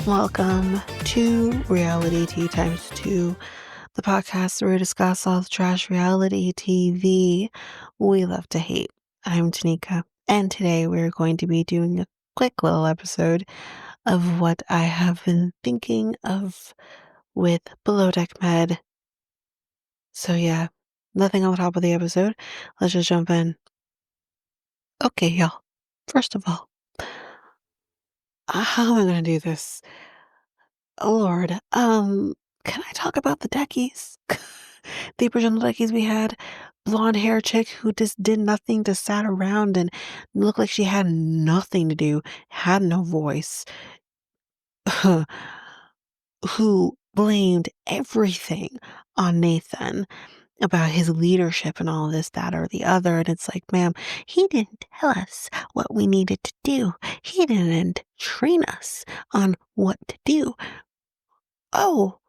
Welcome to Reality Tea Times 2, the podcast where we discuss all the trash reality TV we love to hate. I'm Tanika, and today we're going to be doing a quick little episode of what I have been thinking of with Below Deck Med. So yeah, nothing on the top of the episode. Let's just jump in. Okay, y'all. First of all, how am I going to do this? Oh Lord. Can I talk about the deckies? The original deckies we had. Blonde hair chick who just did nothing, just sat around and looked like she had nothing to do, had no voice, who blamed everything on Nathan about his leadership and all this, that, or the other. And it's like, ma'am, he didn't tell us what we needed to do. He didn't train us on what to do. Oh,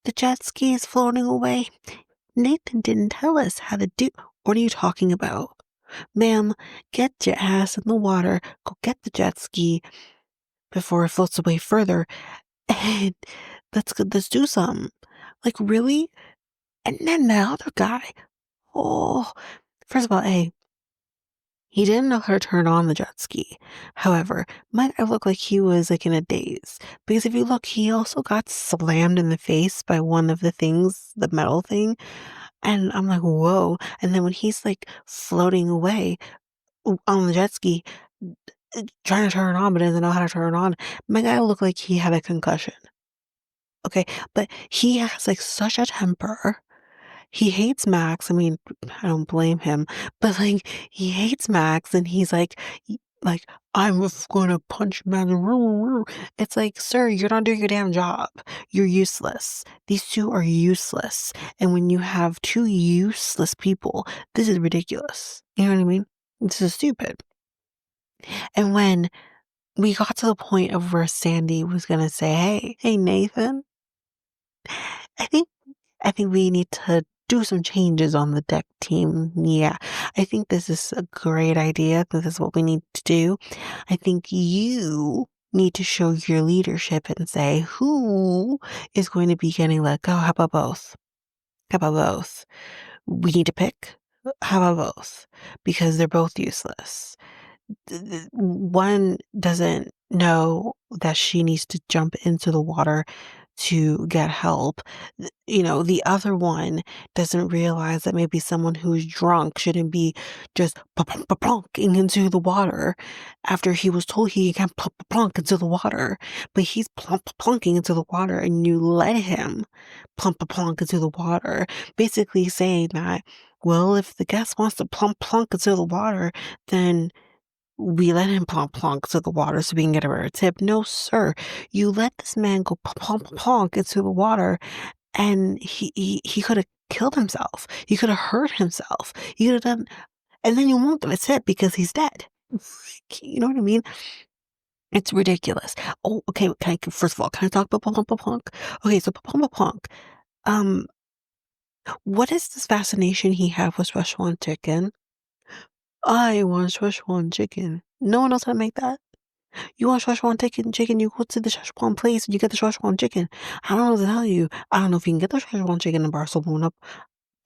the jet ski is floating away. Nathan didn't tell us how to do. What are you talking about? Ma'am, get your ass in the water. Go get the jet ski before it floats away further. And let's do something. Like, really? And then the other guy. Oh, first of all, he didn't know how to turn on the jet ski. However, might have looked like he was like in a daze. Because if you look, he also got slammed in the face by one of the things, the metal thing. And I'm like, whoa. And then when he's like floating away on the jet ski, trying to turn it on, but doesn't know how to turn it on, my guy looked like he had a concussion. Okay. But he has like such a temper. He hates Max. I mean, I don't blame him, but like he hates Max and he's like, like, I'm gonna punch Max. It's like, sir, you're not doing your damn job. You're useless. These two are useless. And when you have two useless people, this is ridiculous. You know what I mean? This is stupid. And when we got to the point of where Sandy was gonna say, hey, Nathan, I think I think we need to do some changes on the deck team. Yeah, I think this is a great idea. This is what we need to do. I think you need to show your leadership and say who is going to be getting let go. How about both? How about both? We need to pick. How about both? Because they're both useless. One doesn't know that she needs to jump into the water to get help. The other one doesn't realize that maybe someone who's drunk shouldn't be just plunking into the water after he was told he can't plunk into the water, but he's plunking into the water and you let him plunk into the water, basically saying that, well, if the guest wants to plunk into the water, then we let him plonk to the water so we can get a rare tip. No, sir. You let this man go plonk into the water and he could have killed himself. He could have hurt himself. He could have done, and then you won't get a tip because he's dead. You know what I mean? It's ridiculous. Oh, okay. First of all, can I talk about plonk? Okay, so plonk. Um, what is this fascination he have with Szechuan chicken? I want Szechuan chicken. No one knows how to make that. You want Szechuan chicken, you go to the Szechuan place and you get the Szechuan chicken. I don't know what to tell you. I don't know if you can get the Szechuan chicken in Barcelona.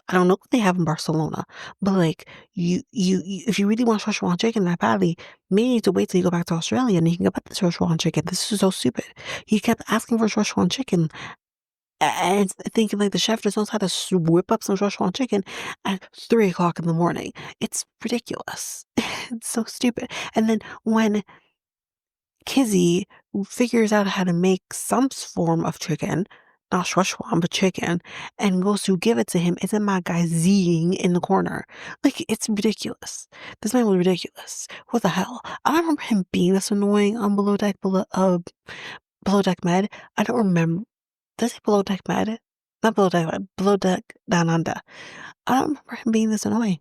I don't know what they have in Barcelona. But like if you really want Szechuan chicken that badly, maybe you need to wait till you go back to Australia and you can get the Szechuan chicken. This is so stupid. He kept asking for Szechuan chicken and thinking like the chef just knows how to whip up some Szechuan chicken at 3 o'clock in the morning. It's ridiculous. It's so stupid. And then when Kizzy figures out how to make some form of chicken, not Szechuan, but chicken, and goes to give it to him. Isn't my guy Zing in the corner? Like, it's ridiculous. This man was ridiculous. What the hell? I don't remember him being this annoying on Below Deck Med. I don't remember. Does he Below Deck Med? Not Below Deck Med, Below Deck Down Under. I don't remember him being this annoying.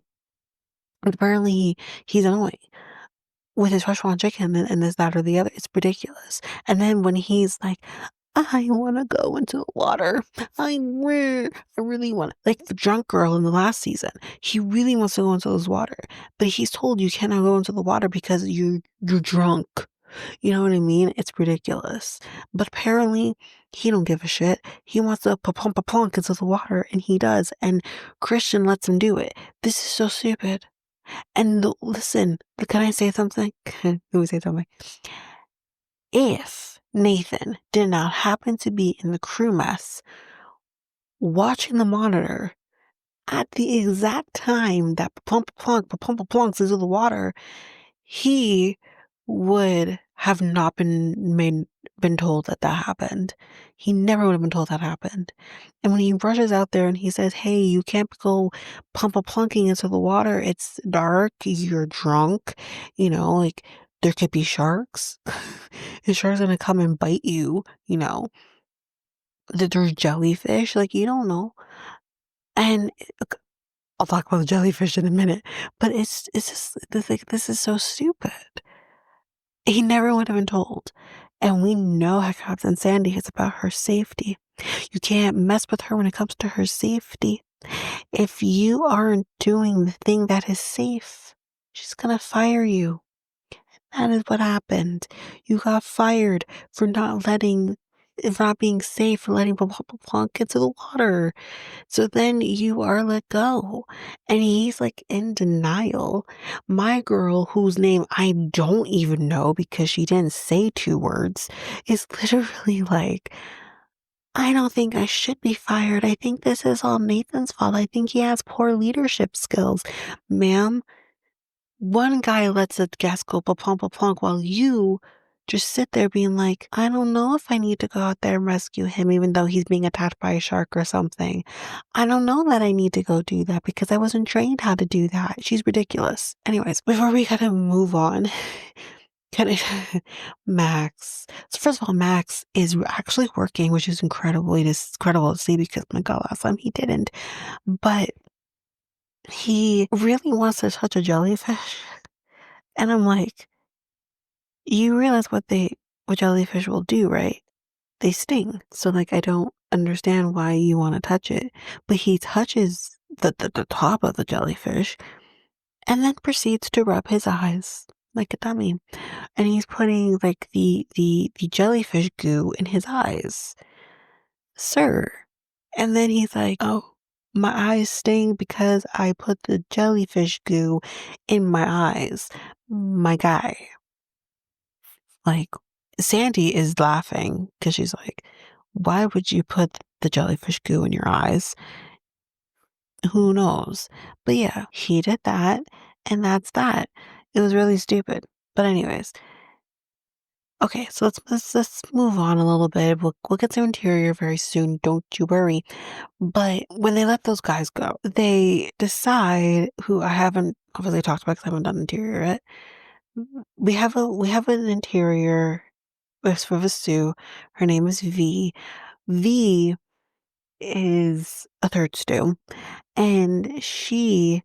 But apparently, he's annoying with his Szechuan chicken and this, that, or the other. It's ridiculous. And then when he's like, I want to go into the water. I really want, like the drunk girl in the last season. He really wants to go into this water, but he's told you cannot go into the water because you're drunk. You know what I mean? It's ridiculous. But apparently, he don't give a shit. He wants to plunk into the water, and he does. And Christian lets him do it. This is so stupid. And listen, can I say something? Let me say something. If Nathan did not happen to be in the crew mess watching the monitor at the exact time that plunks into the water, he would have not been told that that happened. He never would have been told that happened. And when he rushes out there and he says, "Hey, you can't go plunking into the water. It's dark. You're drunk. Like there could be sharks. The shark's gonna come and bite you. That there's jellyfish. Like you don't know." And I'll talk about the jellyfish in a minute, but it's just this is so stupid. He never would have been told. And we know how Captain Sandy is about her safety. You can't mess with her when it comes to her safety. If you aren't doing the thing that is safe, she's gonna fire you. That is what happened. You got fired for not being safe, for letting plunk into the water. So then you are let go. And he's like in denial. My girl, whose name I don't even know because she didn't say 2 words, is literally like, "I don't think I should be fired. I think this is all Nathan's fault. I think he has poor leadership skills." Ma'am, one guy lets a guest go plunk while you just sit there being like, "I don't know if I need to go out there and rescue him even though he's being attacked by a shark or something. I don't know that I need to go do that because I wasn't trained how to do that." She's ridiculous. Anyways, before we kind of move on, kind of Max. So first of all, Max is actually working, which is incredible to see because my God, last time he didn't. But he really wants to touch a jellyfish. And I'm like, you realize what jellyfish will do, right? They sting. So like I don't understand why you want to touch it. But he touches the top of the jellyfish and then proceeds to rub his eyes like a dummy. And he's putting like the jellyfish goo in his eyes. Sir. And then he's like, "Oh, my eyes sting because I put the jellyfish goo in my eyes." My guy. Like, Sandy is laughing because she's like, "Why would you put the jellyfish goo in your eyes?" Who knows? But yeah, he did that, and that's that. It was really stupid. But anyways, okay, so let's move on a little bit. We'll get to interior very soon. Don't you worry. But when they let those guys go, they decide, who I haven't obviously talked about because I haven't done interior yet. We have an interior with a Sue. Her name is V. V is a third stew, and she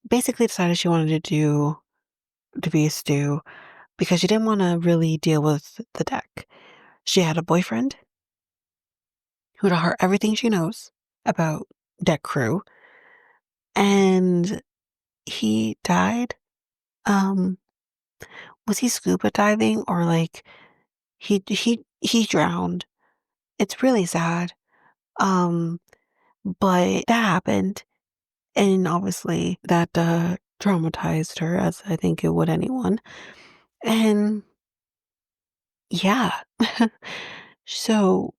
basically decided she wanted to be a stew because she didn't want to really deal with the deck. She had a boyfriend who taught her everything she knows about deck crew, and he died. Um, was he scuba diving or like he drowned? It's really sad. Um, but that happened. And obviously that, traumatized her, as I think it would anyone. And yeah. So,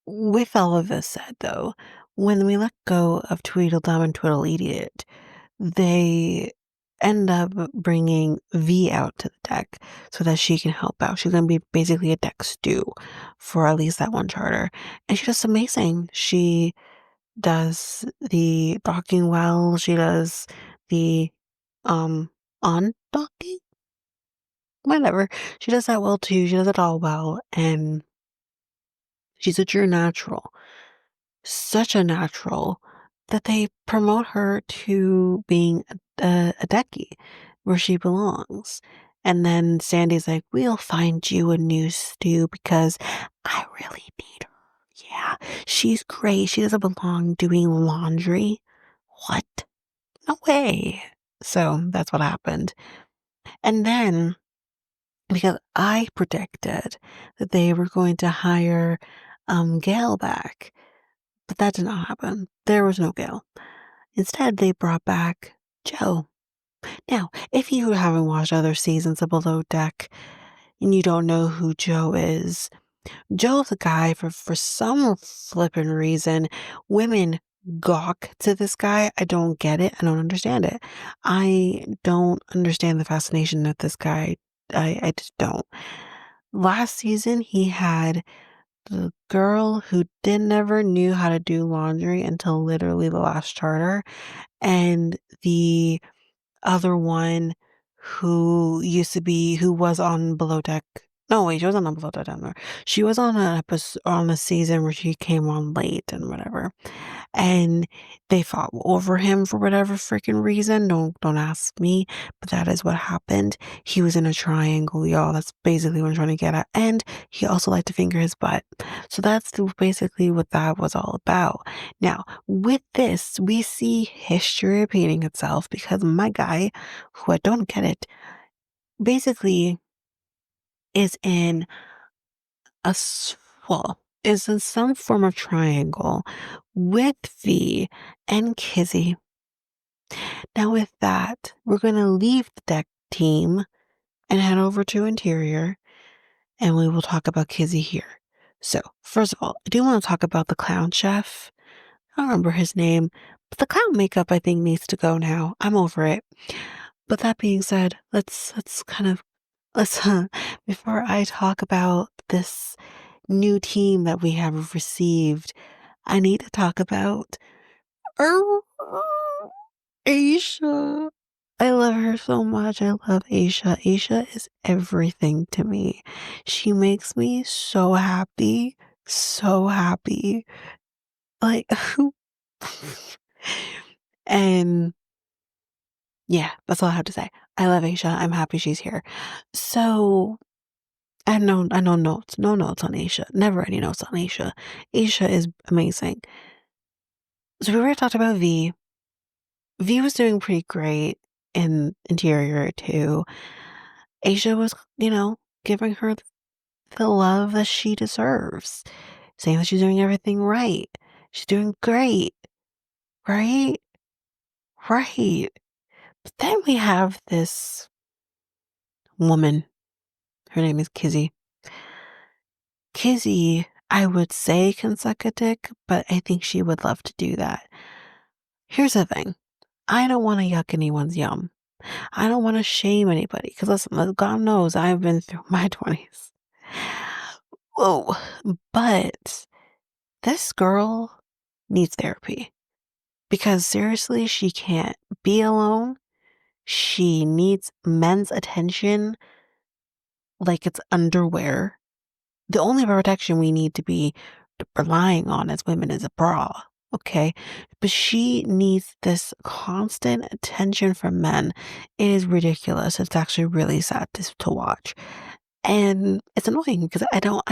with all of this said, though, when we let go of Tweedledum and Tweedleidiot, they end up bringing V out to the deck so that she can help out. She's gonna be basically a deck stew for at least that one charter. And she's just amazing. She does the docking well, she does the, on docking? Whatever. She does that well too, she does it all well, and she's a true natural. Such a natural that they promote her to being a decky where she belongs. And then Sandy's like, "We'll find you a new stew because I really need her." Yeah, she's great. She doesn't belong doing laundry. What? No way. So that's what happened. And then because I predicted that they were going to hire Gail back, but that did not happen. There was no Gail. Instead, they brought back Joe. Now, if you haven't watched other seasons of Below Deck and you don't know who Joe is, Joe's a guy for some flippin' reason. Women gawk to this guy. I don't get it. I don't understand it. I don't understand the fascination with this guy. I just don't. Last season, he had the girl who did never knew how to do laundry until literally the last charter, and the other one who was on Below Deck. No, wait, she wasn't on Below Deck down there. She was on an episode on a season where she came on late and whatever. And they fought over him for whatever freaking reason. Don't ask me, but that is what happened. He was in a triangle, y'all. That's basically what I'm trying to get at. And he also liked to finger his butt. So that's basically what that was all about. Now, with this, we see history repeating itself because my guy, who I don't get it, basically is in is in some form of triangle with V and Kizzy. Now, with that, we're going to leave the deck team and head over to interior, and we will talk about Kizzy here. So, first of all, I do want to talk about the clown chef. I don't remember his name, but the clown makeup I think needs to go now. I'm over it. But that being said, let's before I talk about this new team that we have received, I need to talk about er, Aisha. I love her so much. I love Aisha. Aisha is everything to me. She makes me so happy. So happy. Like, and yeah, that's all I have to say. I love Aisha. I'm happy she's here. So, I know notes. No notes on Aisha. Never any notes on Aisha. Aisha is amazing. So we already talked about V. V was doing pretty great in interior too. Aisha was, giving her the love that she deserves, saying that she's doing everything right. She's doing great, right? Right. But then we have this woman. Her name is Kizzy. Kizzy, I would say can suck a dick, but I think she would love to do that. Here's the thing. I don't want to yuck anyone's yum. I don't want to shame anybody because listen, God knows I've been through my 20s. Whoa. But this girl needs therapy because seriously, she can't be alone. She needs men's attention like it's underwear. The only protection we need to be relying on as women is a bra, okay? But she needs this constant attention from men. It is ridiculous. It's actually really sad to watch. And it's annoying because I don't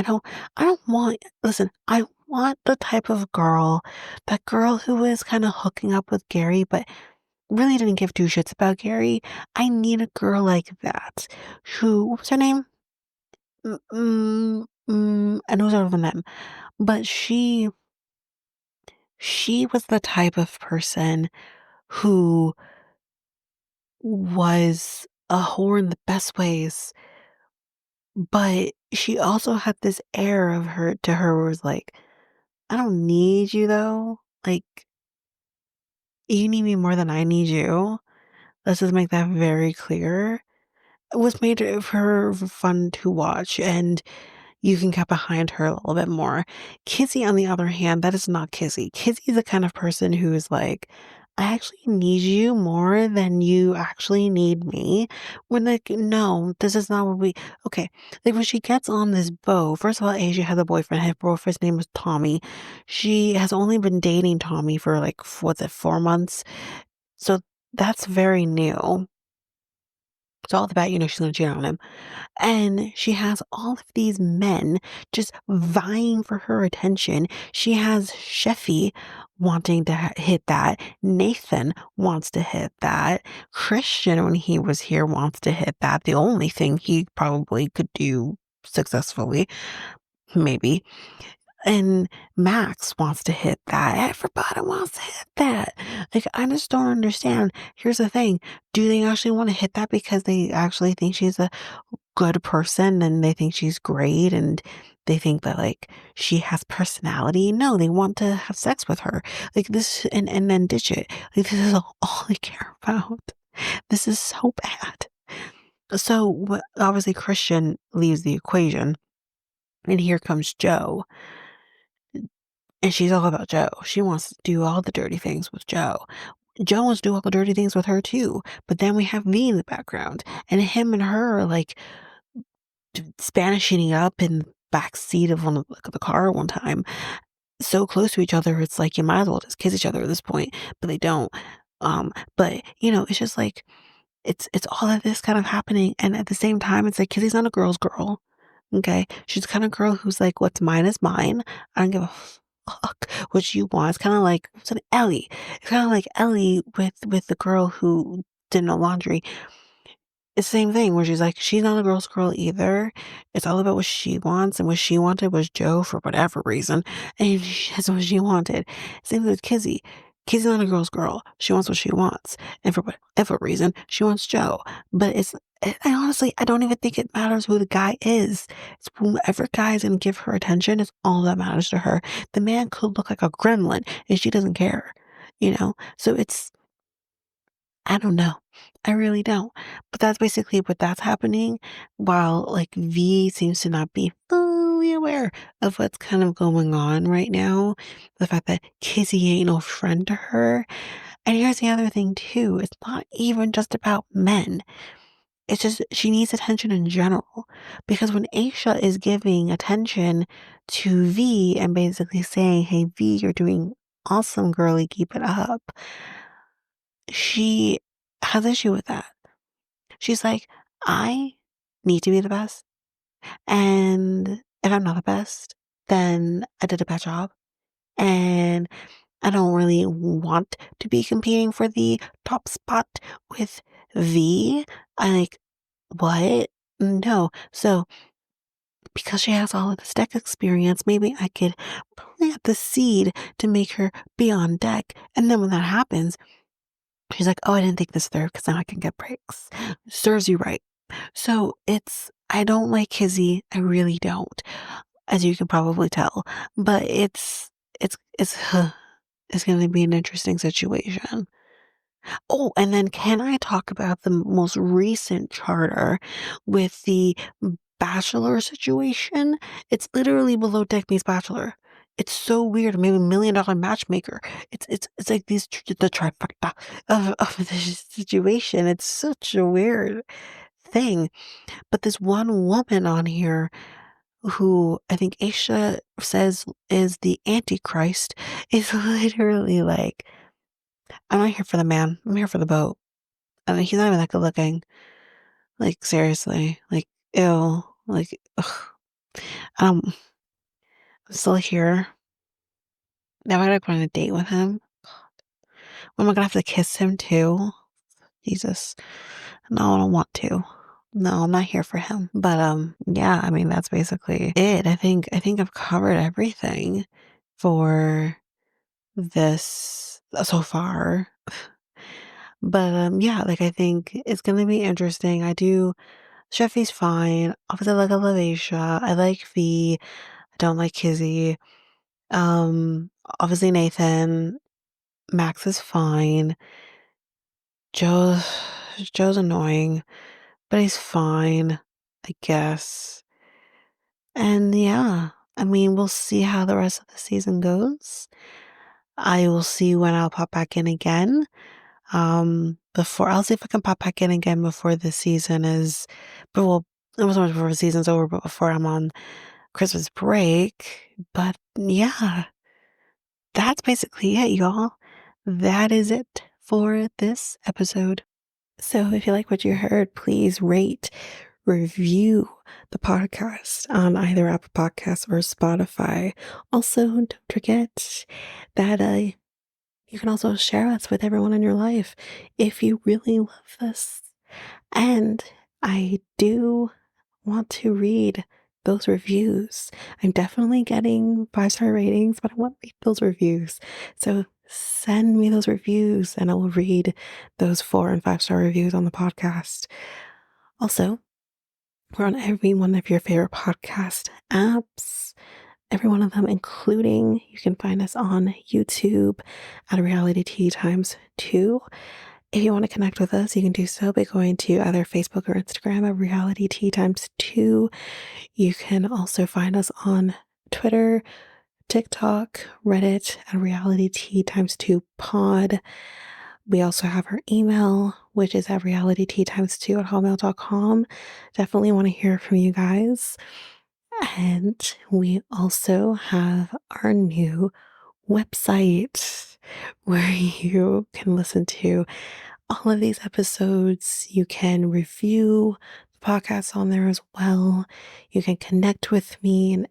want, listen, I want the type of girl, that girl who is kind of hooking up with Gary, but really didn't give two shits about Gary. I need a girl like that what was her name? I know it's from them, but she was the type of person who was a whore in the best ways, but she also had this air of her to her where it was like, I don't need you though. Like, you need me more than I need you. Let's just make that very clear. It was made of her fun to watch, and you can get behind her a little bit more. Kizzy, on the other hand, that is not Kizzy. Kizzy is the kind of person who is like, I actually need you more than you actually need me. When like, no, this is not what we okay. Like when she gets on this boat, first of all, Asia has a boyfriend. Her boyfriend's name is Tommy. She has only been dating Tommy for like what's it, 4 months? So that's very new. It's all about, she's gonna cheat on him. And she has all of these men just vying for her attention. She has Sheffy wanting to hit that. Nathan wants to hit that. Christian, when he was here, wants to hit that. The only thing he probably could do successfully, maybe. And Max wants to hit that. Everybody wants to hit that. Like, I just don't understand. Here's the thing. Do they actually want to hit that because they actually think she's a good person and they think she's great and they think that like she has personality? No, they want to have sex with her. Like this and then ditch it. Like this is all they care about. This is so bad. So obviously Christian leaves the equation and here comes Joe. And she's all about Joe. She wants to do all the dirty things with Joe. Joe wants to do all the dirty things with her too. But then we have me in the background, and him and her are like Spanishing up in the back seat of the car one time, so close to each other. It's like you might as well just kiss each other at this point, but they don't. But it's just like it's all of this kind of happening, and at the same time, it's like Kizzy's not a girl's girl. Okay, she's the kind of girl who's like, "What's mine is mine. I don't give a fuck what you want." It's kind of like it's an Ellie. It's kind of like Ellie with the girl who did no laundry. It's the same thing where she's like, she's not a girl's girl either. It's all about what she wants, and what she wanted was Joe for whatever reason, and that's what she wanted. Same with Kizzy. Kizzy's not a girl's girl. She wants what she wants, and for whatever reason, she wants Joe. But I honestly, I don't even think it matters who the guy is. It's whoever guy is gonna give her attention is all that matters to her. The man could look like a gremlin, and she doesn't care. So I don't know. I really don't. But that's basically what that's happening, while like V seems to not be fully aware of what's kind of going on right now. The fact that Kizzy ain't no friend to her. And here's the other thing too. It's not even just about men. It's just she needs attention in general. Because when Aisha is giving attention to V and basically saying, "Hey V, you're doing awesome, girly, keep it up," she has issue with that. She's like, I need to be the best. And if I'm not the best, then I did a bad job. And I don't really want to be competing for the top spot with V. I like, what? No. So, because she has all of this deck experience, maybe I could plant the seed to make her be on deck. And then when that happens, she's like, "Oh, I didn't think this through because then I can get breaks." Serves you right. So I don't like Kizzy. I really don't, as you can probably tell. But it's going to be an interesting situation. Oh, and then can I talk about the most recent charter with the Bachelor situation? It's literally below deck meets Bachelor. It's so weird. Maybe $1 million matchmaker. It's like the trifecta of this situation. It's such a weird thing. But this one woman on here who I think Aisha says is the Antichrist is literally like, "I'm not here for the man. I'm here for the boat." I mean, he's not even that good looking. Like, seriously. Like, ew. Like, ugh. I'm still here. Now I gotta go on a date with him. When am I gonna have to kiss him too? Jesus. No, I don't want to. No, I'm not here for him. But yeah, I mean that's basically it. I think I've covered everything for this so far. But yeah, like I think it's gonna be interesting. Sheffy's fine. Obviously I love Aisha. I like V. I don't like Kizzy. Um Obviously Nathan. Max is fine. Joe's Joe's annoying, but he's fine, I guess. And yeah, I mean, we'll see how the rest of the season goes. I will see when I'll pop back in again. Before I'll see if I can pop back in again before the season is, but well, it wasn't much before the season's over, but before I'm on Christmas break. But yeah, that's basically it, y'all. That is it for this episode. So if you like what you heard, please rate, review the podcast on either Apple Podcasts or Spotify. Also, don't forget that You can also share us with everyone in your life if you really love this. And I do want to read those reviews. I'm definitely getting 5-star ratings, but I want to read those reviews. So send me those reviews and I will read those 4 and 5-star reviews on the podcast. Also, we're on every one of your favorite podcast apps, every one of them, including you can find us on YouTube at Reality Tea Times 2. If you want to connect with us, you can do so by going to either Facebook or Instagram at Reality Tea Times 2. You can also find us on Twitter, TikTok, Reddit at Reality Tea Times 2 Pod. We also have our email, which is at realityteatimes2 at hotmail.com. Definitely want to hear from you guys. And we also have our new website where you can listen to all of these episodes. You can review the podcast on there as well. You can connect with me in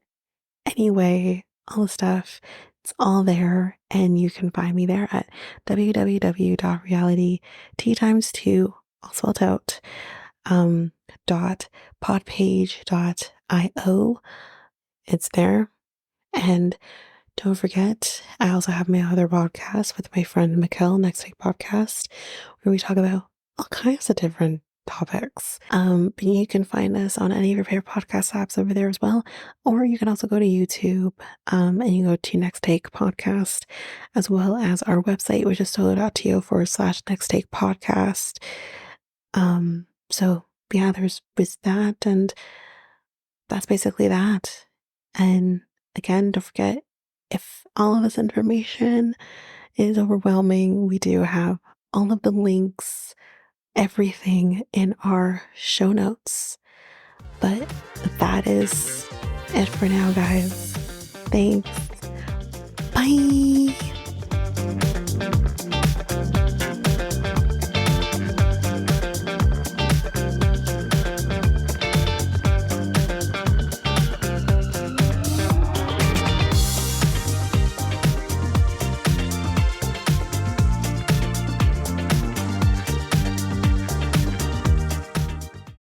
any way, all the stuff. It's all there. And you can find me there at www.realityteatimes2, all spelled out, dot podpage.io. It's there. And don't forget, I also have my other podcast with my friend Mikkel, Next Take Podcast, where we talk about all kinds of different topics. But you can find us on any of your favorite podcast apps over there as well. Or you can also go to YouTube and you go to Next Take Podcast, as well as our website, which is solo.to/Next Take Podcast. So yeah, there's that, and that's basically that. And again, don't forget, if all of this information is overwhelming, we do have all of the links, everything in our show notes. But that is it for now, guys. Thanks. Bye.